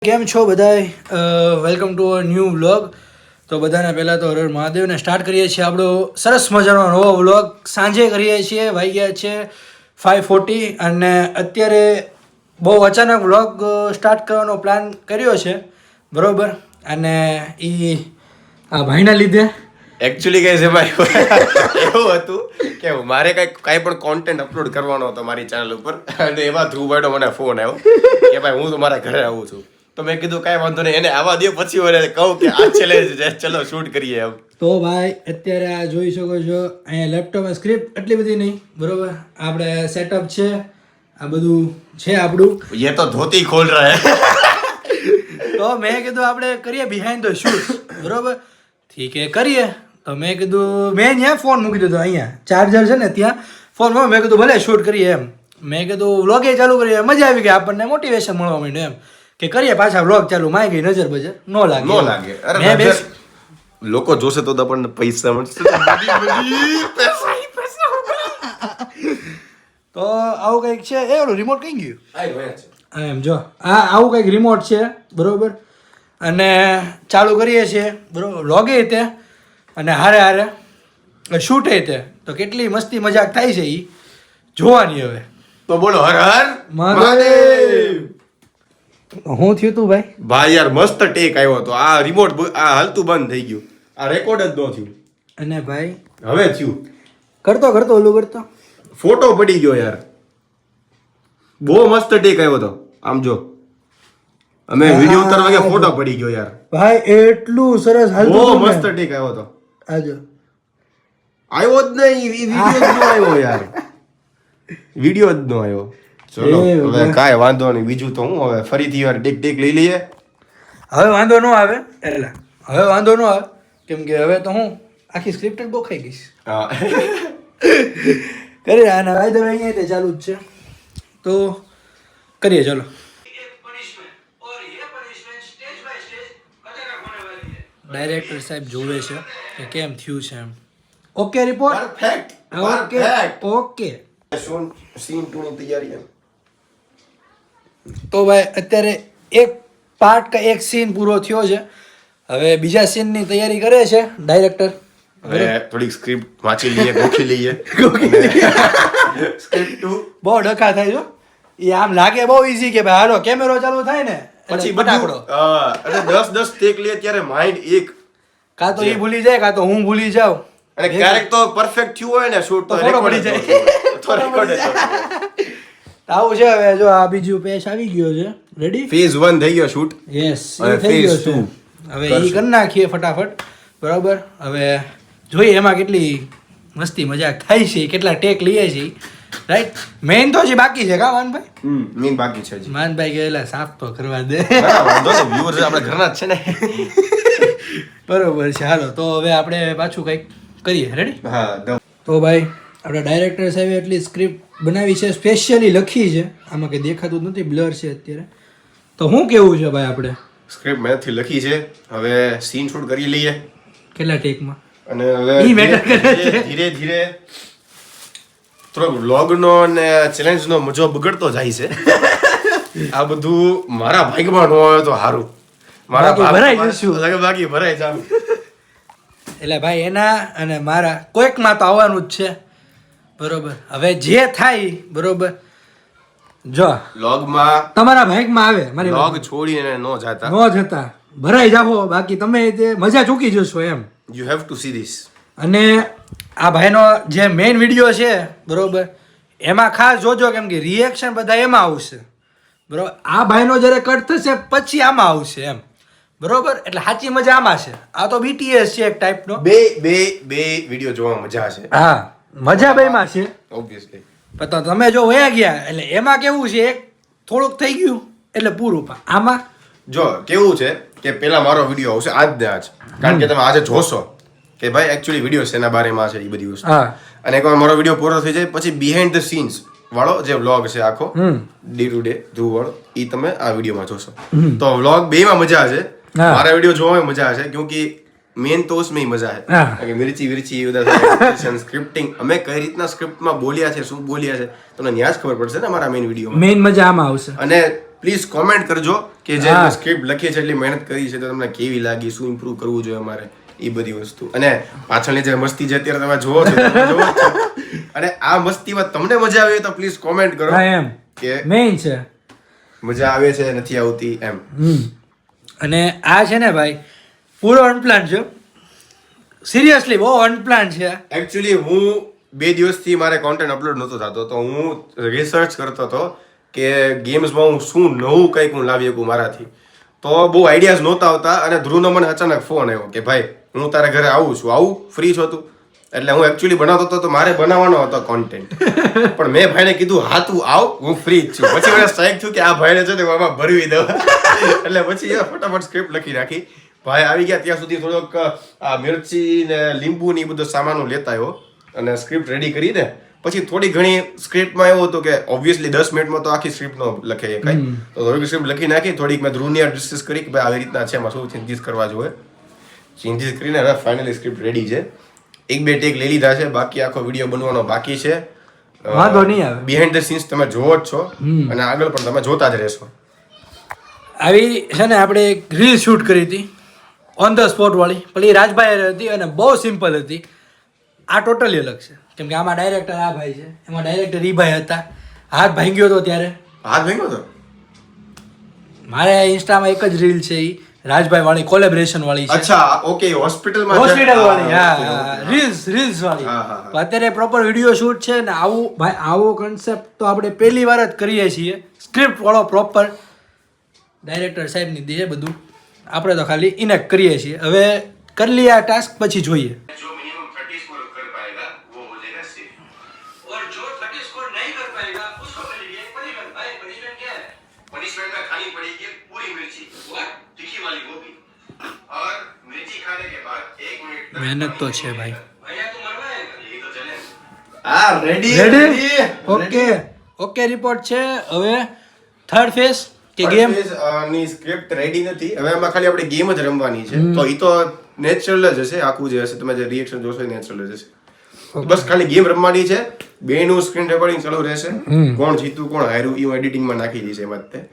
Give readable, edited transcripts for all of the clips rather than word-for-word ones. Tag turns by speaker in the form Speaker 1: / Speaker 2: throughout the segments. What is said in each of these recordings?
Speaker 1: કેમ છો બધાય welcome to our new vlog. તો બધાને પહેલાં તો હર હર મહાદેવને સ્ટાર્ટ કરીએ છીએ આપણો સરસ મજાનો નવો વ્લોગ. સાંજે કરીએ છીએ, વાગ્યા છે 5:40 અને અત્યારે બહુ અચાનક વ્લોગ સ્ટાર્ટ કરવાનો પ્લાન કર્યો છે, બરાબર. અને એ આ ભાઈના લીધે
Speaker 2: એકચ્યુઅલી કઈ છે ભાઈ એવું હતું કે મારે કાંઈ પણ કોન્ટેન્ટ અપલોડ કરવાનો હતો મારી ચેનલ ઉપર અને એવા થ્રુ ભાઈનો મને ફોન આવ્યો કે ભાઈ હું તમારા ઘરે આવું છું. તો મેં કીધું કાંઈ વાંધો નહીં, એને આવા દે પછી મને કહું કે આ ચેલેન્જ છે, ચલો શૂટ કરીએ એમ.
Speaker 1: તો ભાઈ અત્યારે આ જોઈ શકો છો, અહીંયા લેપટોપમાં સ્ક્રિપ્ટ એટલી બધી નહીં, બરાબર. આપણે સેટઅપ છે, આ બધું છે આપણું.
Speaker 2: ये तो धोती खोल रहा है.
Speaker 1: તો મેં કીધું આપણે કરીએ બિહાઇન્ડ ધ શૂટ, બરોબર. ઠીક છે, કરીએ. તો મેં કીધું મેં ત્યાં ફોન મૂકી દીધો, અહીંયા ચાર્જર છે ને ત્યાં ફોન મેં કીધું ભલે શૂટ કરીએ એમ. મેં કીધું વ્લોગે ચાલુ કરીએ, મજા આવી ગઈ, આપણને મોટિવેશન મળવા માંડ્યું એમ કે કરીએ પાછા વ્લોગ ચાલુ. માય ગઈ નજર બજર નો લાગે.
Speaker 2: અરે લોકો જોશે તો આપણને પૈસા મળશે.
Speaker 1: તો આવું કંઈક છે. એ ઓલું રિમોટ કઈ ગયું એમ જો, આવું કંઈક રિમોટ છે, બરોબર. અને ચાલુ કરીએ છીએ, બરોબર. વ્લોગે તે અને હારે હારે શૂટે તે. તો કેટલી મસ્તી મજાક થાય છે એ જોવાની. હવે
Speaker 2: તો બોલો હર હર
Speaker 1: મહાદેવ. હું થયું તું ભાઈ?
Speaker 2: ભાઈ યાર મસ્ત ટેક આવ્યો હતો. આ રિમોટ આ હાલતું બંધ થઈ ગયું, આ રેકોર્ડ જ ન થયું.
Speaker 1: અને ભાઈ
Speaker 2: હવે થયું.
Speaker 1: કરતો ઓલું કરતો
Speaker 2: ફોટો પડી ગયો યાર, બહુ મસ્ત ટેક આવ્યો હતો. આમ જો અમે વિડિયો ઉતારવા ગયા, ફોટો પડી ગયો યાર.
Speaker 1: ભાઈ એટલું સરસ હાલતું
Speaker 2: બહુ
Speaker 1: હતું ને.
Speaker 2: મસ્ત ટેક આવ્યો હતો.
Speaker 1: આજો
Speaker 2: આવ્યો જ નહીં, વિડિયો જ ન આવ્યો યાર, વિડિયો જ ન આવ્યો. ચલો હવે કાંઈ વાંધો નહીં, બીજું તો હું હવે ફરીથી યાર ટેક લઈ લઈએ.
Speaker 1: હવે વાંધો ન આવે, એટલે હવે વાંધો ન આવે, કેમ કે હવે તો હું આખી સ્ક્રિપ્ટ જ ગોખાઈ ગઈશ.
Speaker 2: હા
Speaker 1: કરી અને વાયદો અહીંયા તે ચાલુ જ છે. તો કરીએ ચલો. ડાયરેક્ટર સાહેબ જોવે છે કે કેમ થયું છે એમ. Okay report
Speaker 2: perfect
Speaker 1: okay.
Speaker 2: Scene 2 ની તૈયારી એમ.
Speaker 1: તો ભાઈ અત્યારે એક પાર્ટ કે એક સીન પૂરો થયો છે. હવે બીજા સીનની તૈયારી કરે છે ડાયરેક્ટર.
Speaker 2: હવે થોડીક સ્ક્રિપ્ટ વાંચી લઈએ, ગોખી લઈએ. સ્ક્રિપ્ટ 2
Speaker 1: બહુ ડખા થાય છો. એ આમ લાગે બહુ ઈઝી કે ભાઈ હાલો કેમેરો ચાલુ થાય ને
Speaker 2: પછી
Speaker 1: બટાકડો.
Speaker 2: અને 10 ટેક લે ત્યારે માઇન્ડ એક
Speaker 1: કાં તો એ ભૂલી જાય, કાં તો હું ભૂલી જાઉં.
Speaker 2: અને ક્યારેક તો પરફેક્ટ થયું હોય ને શૂટ
Speaker 1: તો ફોટો પડી જાય.
Speaker 2: તો રેકોર્ડ
Speaker 1: આવું છે. હવે જો આ બીજું પેજ આવી ગયો છે, રેડી.
Speaker 2: ફેઝ 1 થઈ ગયો શૂટ.
Speaker 1: યસ,
Speaker 2: હવે
Speaker 1: થઈ ગયો
Speaker 2: phase
Speaker 1: છે.
Speaker 2: 2
Speaker 1: હવે એ કરી નાખીએ ફટાફટ, બરાબર. હવે જોઈએ એમાં કેટલી મસ્તી મજાક થાય છે, કેટલા ટેક લઈએ છીએ, રાઈટ. મેઇન તો હજી બાકી છે કા માનભાઈ?
Speaker 2: મીન બાકી છે હજી.
Speaker 1: માનભાઈ ગયેલા સાફ તો કરવા દે.
Speaker 2: હા, વાંધો નહીં, viewers આપણે ઘરના જ છે ને.
Speaker 1: બરોબર છે. હાલો તો હવે આપણે પાછું કંઈક કરીએ, રેડી.
Speaker 2: હા
Speaker 1: તો ભાઈ આપણા ડાયરેક્ટર સાહેબે એટલી સ્ક્રિપ્ટ બનાવી છે, સ્પેશિયલી લખી છે. આમાં કંઈ દેખાતું જ નથી, બ્લર છે અત્યારે. તો શું કેવું છે ભાઈ આપણે?
Speaker 2: સ્ક્રિપ્ટ મેથથી લખી છે, હવે સીન શૂટ કરી લઈએ.
Speaker 1: કેટલા ટેકમાં?
Speaker 2: અને હવે
Speaker 1: ઈ matter કરે છે.
Speaker 2: ધીરે ધીરે થોડો વ્લોગનો અને ચેલેન્જનો મજો બગડતો જાય છે. આ બધું મારા ભાગમાં ન આવે તો સારું. મારા
Speaker 1: બાકી ભરાઈ જશું.
Speaker 2: બાકી ભરાઈ જાવ.
Speaker 1: એટલે ભાઈ એના અને મારા કોઈકમાં તો આવવાનું જ છે, બરોબર. હવે જે થાય, બરોબર. જો
Speaker 2: વ્લોગમાં
Speaker 1: તમારા ભાગમાં આવે, મારી
Speaker 2: વ્લોગ છોડીને ન જાતા.
Speaker 1: નો જતા ભરાઈ જાવો, બાકી તમે તે મજા ચૂકી જશો એમ.
Speaker 2: You have to see this.
Speaker 1: અને આ ભાઈનો જે મેઇન વિડીયો છે, બરોબર, એમાં ખાસ જોજો, કેમ કે રિએક્શન બધા એમાં આવશે, બરોબર. આ ભાઈનો જ્યારે કટ થશે પછી આમાં આવશે એમ, બરોબર. એટલે સાચી મજા આમાં છે. આ તો BTS છે એક ટાઈપનો.
Speaker 2: બે વિડીયો જોવામાં મજા હશે.
Speaker 1: હા, મજા બેમાં છે.
Speaker 2: ઓબ્વિયસલી.
Speaker 1: પણ તો તમે જો વયા ગયા એટલે એમાં કેવું છે, એક થોડુંક થઈ ગયું એટલે પૂરું. પણ આમાં
Speaker 2: જો કેવું છે કે પેલા મારો વિડીયો આવશે આજ ને આજ, કારણ કે તમે આજે જોશો કે ભાઈ એકચ્યુઅલી વિડીયો શેના બારેમાં છે એ બધી વસ્તુ.
Speaker 1: હા.
Speaker 2: અને એકવાર મારો વિડીયો પૂરો થઈ જાય પછી બિહાઇન્ડ ધ સીન્સ વાળો જે વ્લોગ છે આખો ડે ટુ ડે ધ્રુવ વાળો, એ તમે આ વિડીયોમાં જોશો. તો વ્લોગ બેમાં મજા છે. મારા વિડીયો જોવામાં મજા છે, ક્યોંકि મેન તો उसमें ही मजा है कि मिर्ची उधर स्क्रिप्टिंग અમે કઈ રીતના સ્ક્રિપ્ટમાં બોલ્યા છે, શું બોલ્યા છે, તમને ન્યાજ ખબર પડશે ને અમારા મેઇન વિડીયોમાં.
Speaker 1: મેઇન મજા આમાં આવશે.
Speaker 2: અને પ્લીઝ કોમેન્ટ કરજો કે જે સ્ક્રિપ્ટ લખી છે એટલી મહેનત કરી છે તો તમને કેવી લાગી, શું ઇમ્પ્રુવ કરવું જોઈએ અમારે, એ બધી વસ્તુ. અને પાછળની જે મસ્તી છે અત્યારે તમે જોવો છો અને આ મસ્તીમાં તમને મજા આવે તો પ્લીઝ કોમેન્ટ કરો
Speaker 1: એમ
Speaker 2: કે
Speaker 1: મેઇન છે
Speaker 2: મજા આવે છે નથી આવતી એમ.
Speaker 1: અને આ છે ને ભાઈ પૂરો અનપ્લાન છે, સિરિયસલી બહુ અનપ્લાન છે.
Speaker 2: એકચ્યુઅલી હું 2 દિવસથી મારે કોન્ટેન્ટ અપલોડ નહોતો થતો તો હું રિસર્ચ કરતો હતો કે ગેમ્સમાં હું શું નવું કંઈક હું લાવી શકું મારાથી. તો બહુ આઈડિયાઝ નહોતા આવતા અને ધ્રુવનો મને અચાનક ફોન આવ્યો કે ભાઈ હું તારા ઘરે આવું છું, આવું ફ્રી છો તું? એટલે હું એકચ્યુઅલી બનાવતો હતો તો મારે બનાવવાનો હતો કોન્ટેન્ટ, પણ મેં ભાઈને કીધું હા તું આવ, હું ફ્રી જ છું. પછી મને સ્ટ્રાઇક થયું કે આ ભાઈને છે ને આમાં ભરવી દઉં એટલે પછી ફટાફટ સ્ક્રિપ્ટ લખી નાખી. ભાઈ આવી ગયા ત્યાં સુધી થોડોક આ મિર્ચી ને લીંબુ ને એ બધો સામાનો લેતા આવ્યો અને સ્ક્રિપ્ટ રેડી કરીને પછી થોડી ઘણી સ્ક્રિપ્ટમાં એવું હતું કે ઓબ્વિયસલી 10 મિનિટમાં તો આખી સ્ક્રિપ્ટ નો લખે કઈ, તો થોડીક સ્ક્રિપ્ટ લખી નાખી, થોડીક મેં ધ્રુવની ડિસ્કસ કરી કે ભાઈ આવી રીતના છે, એમાં શું ચેન્જીસ કરવા જોઈએ. ચેન્જીસ કરીને હવે ફાઇનલી સ્ક્રિપ્ટ રેડી છે. 1-2 ટેક લઈ લીધા છે, બાકી આખો વિડીયો બનવાનો બાકી છે.
Speaker 1: વાંધો નહીં આવે,
Speaker 2: બિહાઇન્ડ ધ સીન્સ તમે જોવો જ છો અને આગળ પણ તમે જોતા જ રહેશો.
Speaker 1: આવી છે ને આપણે એક રીલ શૂટ કરી હતી ઓન ધ સ્પોટ વાળી, પણ એ રાજભાઈ હતી અને બહુ સિમ્પલ હતી. આ ટોટલી અલગ છે, કેમ કે આમાં ડાયરેક્ટર આ ભાઈ છે, એમાં ડાયરેક્ટર ઈ ભાઈ હતા. હાથ ભાંગ્યો હતો ત્યારે,
Speaker 2: હાથ ભાંગ્યો હતો
Speaker 1: મારે ઇન્સ્ટામાં એક જ રીલ છે, ઈ રાજભાઈ વાળી કોલેબરેશન વાળી છે.
Speaker 2: અચ્છા ઓકે, હોસ્પિટલ
Speaker 1: વાળી, હા રીલ્સ વાળી. અત્યારે પ્રોપર વિડીયો શૂટ છે ને આવું ભાઈ, આવો કન્સેપ્ટ તો આપણે પહેલી વાર જ કરીએ છીએ. સ્ક્રિપ્ટ વાળો પ્રોપર ડાયરેક્ટર સાહેબની દે બધું, આપણે તો ખાલી ઇનેક્ટ કરીએ છીએ. હવે કરી લઈએ આ ટાસ્ક, પછી જોઈએ. મહેનત તો છે ભાઈ.
Speaker 2: હા
Speaker 1: રેડી ઓકે રિપોર્ટ છે. હવે થર્ડ ફેઝ કે ગેમ
Speaker 2: ની સ્ક્રિપ્ટ રેડી નથી, હવે એમાં ખાલી આપણે ગેમ જ રમવાની છે. તો ઈ તો નેચરલ જ હશે, આખું જે હશે તમે જે રિએક્શન જોશો એ નેચરલ જ હશે. બસ ખાલી ગેમ રમવાની છે, બેનું સ્ક્રીન રેકોર્ડિંગ ચાલુ રહેશે, કોણ જીતું કોણ હાર્યું એ હું એડિટિંગમાં નાખી દઈશ એમાં જ.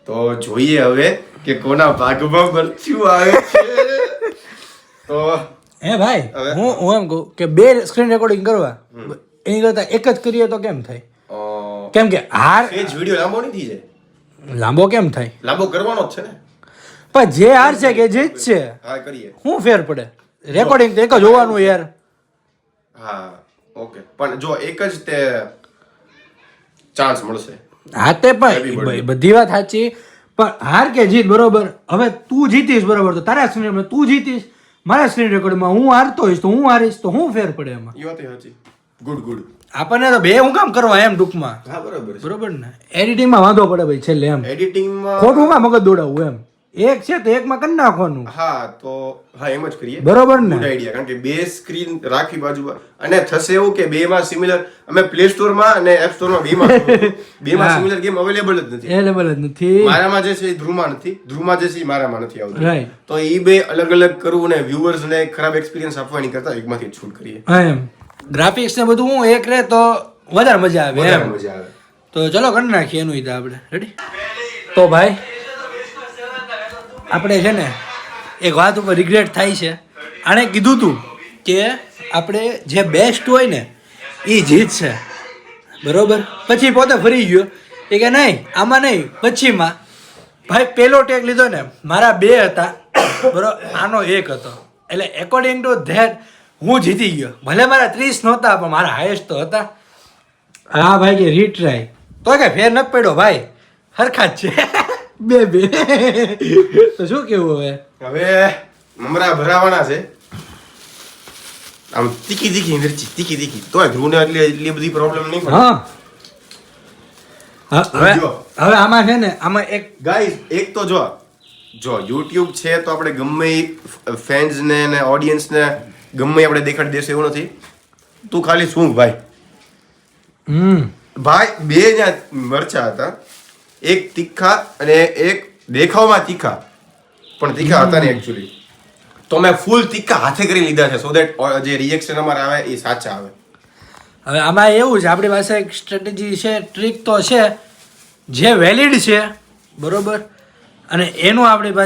Speaker 2: તો જોઈએ હવે કે કોના ભાગમાં મરચું આવે છે. તો
Speaker 1: હે ભાઈ, હું એમ કહું કે 2 સ્ક્રીન રેકોર્ડિંગ કરવા એની કરતા એક જ કરીએ તો કેમ થાય? કેમ કે હાર
Speaker 2: એ જ વિડિયો લાંબો નથી છે.
Speaker 1: લાંબો કેમ થાય?
Speaker 2: લાંબો કરવાનો જ છે ને,
Speaker 1: પણ જે હાર છે કે જીત છે,
Speaker 2: હા કરીએ,
Speaker 1: શું ફેર પડે? રેકોર્ડિંગ તો એક જ હોવાનું યાર.
Speaker 2: હા ઓકે, પણ જો એક જ તે ચાન્સ મળશે.
Speaker 1: હા તે પણ બધી વાત સાચી, પણ હાર કે જીત બરોબર. હવે તું જીતીશ બરોબર, તો તારા સ્ક્રીન તું જીતીશ, મારા સ્ક્રીન રેકોર્ડમાં હું હારતો હોઈશ તો હું હારીશ, તો હું ફેર પડે એમાં?
Speaker 2: એ વાત સાચી. ગુડ
Speaker 1: આપણને તો બે હું કામ કરવા એમ ટૂંકમાં.
Speaker 2: હા
Speaker 1: બરોબર ને, એડિટિંગમાં વાંધો પડે ભાઈ છેલ્લે એમ.
Speaker 2: એડિટિંગમાં
Speaker 1: ખોટું કામ મગજ દોડાવવું એમ. એક છે તો એકમાં કરી નાખવાનું.
Speaker 2: હા તો હા એમ જ કરીએ,
Speaker 1: બરોબર ને?
Speaker 2: Good idea. કારણ કે 2 સ્ક્રીન રાખી બાજુમાં અને થશે એવું કે 2 માં સિમિલર, અમે પ્લે સ્ટોર માં અને એપ સ્ટોર માં 2 માં સિમિલર ગેમ અવેલેબલ જ નથી.
Speaker 1: અવેલેબલ જ નથી.
Speaker 2: મારામાં જે છે એ ધ્રુવમાં નથી, ધ્રુવમાં જે છે એ મારામાં નથી આવતું.
Speaker 1: રાઈટ.
Speaker 2: તો એ 2 અલગ અલગ કરવું ને વ્યુઅર્સ ને ખરાબ એક્સપિરિયન્સ આપવાની કરતા એકમાંથી જ શૂટ કરીએ.
Speaker 1: હા એમ ગ્રાફિક્સ ને બધું હું એક રહે તો વધારે મજા આવે એમ.
Speaker 2: મજા આવે.
Speaker 1: તો ચલો કરી નાખીએ એનું ઈદ આપણે. રેડી? તો ભાઈ આપણે છે ને એક વાત ઉપર રિગ્રેટ થાય છે. આણે કીધું તું કે આપણે જે બેસ્ટ હોય ને એ જીતશે, બરોબર? પછી પોતે ફરી ગયો એ કે નહીં આમાં નહીં, પછીમાં. ભાઈ પહેલો ટેક લીધો ને, મારા 2 હતા બરોબર, આનો 1 હતો, એટલે એકોર્ડિંગ ટુ ધેટ હું જીતી ગયો. ભલે મારા 30 નહોતા પણ મારા હાઈએસ્ટ તો હતા. હા ભાઈ કે રીટ્રાય તો કે ફેર નથી પડ્યો ભાઈ, હરખા જ છે. 2 તો શું કેવું હવે?
Speaker 2: હવે મમરા ભરાવાના છે, આમ તીખી મિર્ચી તીખી તોય ધ્રુવને એટલી બધી પ્રોબ્લેમ નહીં પડે.
Speaker 1: હવે આમાં છે ને, આમાં એક
Speaker 2: ગાઈસ એક તો જો YouTube છે તો આપણે ગમે ફેન્સ ને ઓડિયન્સ ને ગમે આપણે દેખાડી દેશે એવું નથી. તું ખાલી શું ભાઈ, ભાઈ 2 જ્યાં મરચા હતા, એક તીખા અને એક દેખાવમાં તીખા પણ તીખા હતા ને એકચ્યુઅલી. તો મેં ફૂલ તીખા હાથે કરી લીધા છે સો દેટ જે રિએક્શન અમારે આવે એ સાચા આવે.
Speaker 1: હવે આમાં એવું છે, આપણી પાસે એક સ્ટ્રેટેજી છે, ટ્રીક તો છે જે વેલિડ છે, બરોબર? અને એનું આપણી પાસે